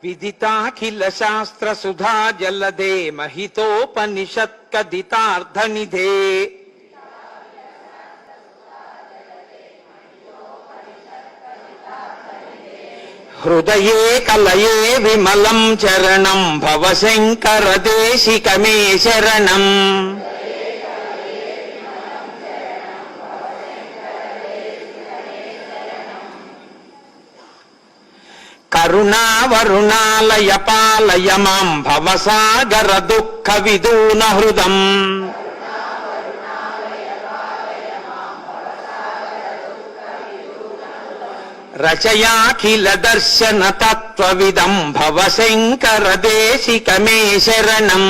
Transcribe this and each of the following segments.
విదితాఖిల శాస్త్ర సుధా జలదే మహితోపనిషత్కదితార్థనిధే హృదయే కలయే విమలం చరణం భవశంకర దేశికమే శరణం కరుణావరుణాలయ పాలయ మాం భవసాగర దుఃఖ విదూన హృదం రచయాఖిల దర్శన తత్వవిదం భవశంకర దేశికమే శరణం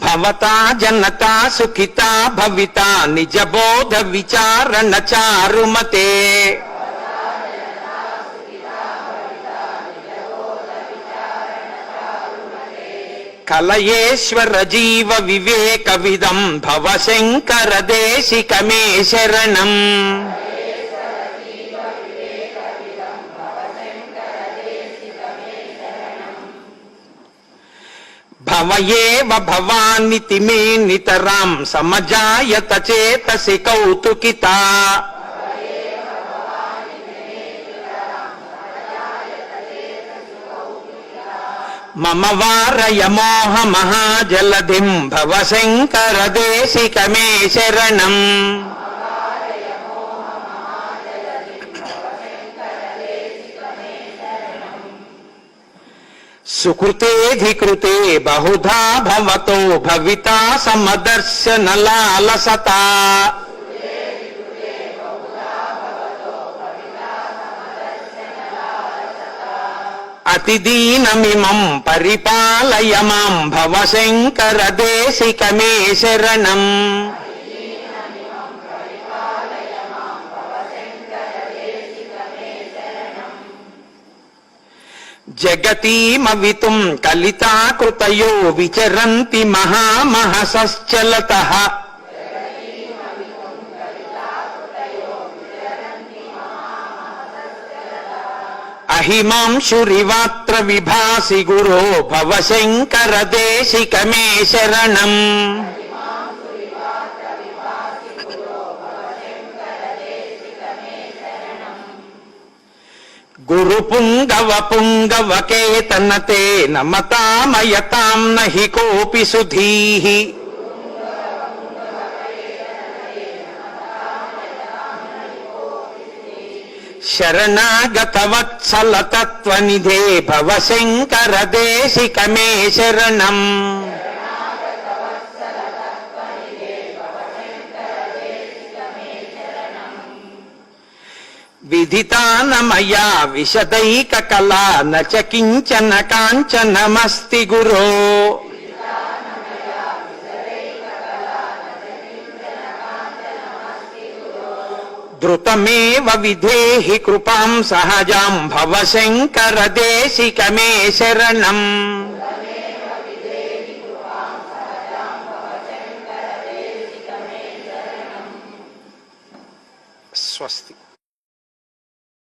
భవతా జనతా సుఖితా భవితా నిజబోధ విచారణ చారుమతే కలయేశ్వర జీవ వివేక విదం భవశంకర దేశికమే శరణం భవయేవ భవానితి మే నితరాం సమజాయత చేతసి కౌతుకితా మమ వారయ మోహ మహాజలధిం భవశంకర దేశికమే శరణం సుకృతేధికృతే బహుధా భవతో భవితా సమదర్శన లాలసతా అతిదీనమిమం పరిపాలయ మాం భవశంకర దేశికమే శరణం జగతీమవితుం కలితాకృతయో విచరంతి మహామహసశ్చలతః అహిమాంశురివాత్ర విభాసి గురో భవశంకర దేశికమే శరణం గురు పుంగవ పుంగవ కేతనతే నమతామయతాం నహి కోపి సుధీః శరణాగత వత్సల తత్వనిధే భవశంకర దేశికమే శరణం విదితానమయా విశదైక కళా నచ కించన కాంచనమస్తి గురో ధృతమేవ విధేహి కృపాం సహజాం భవశంకర దేశికమే శరణం స్వస్తి.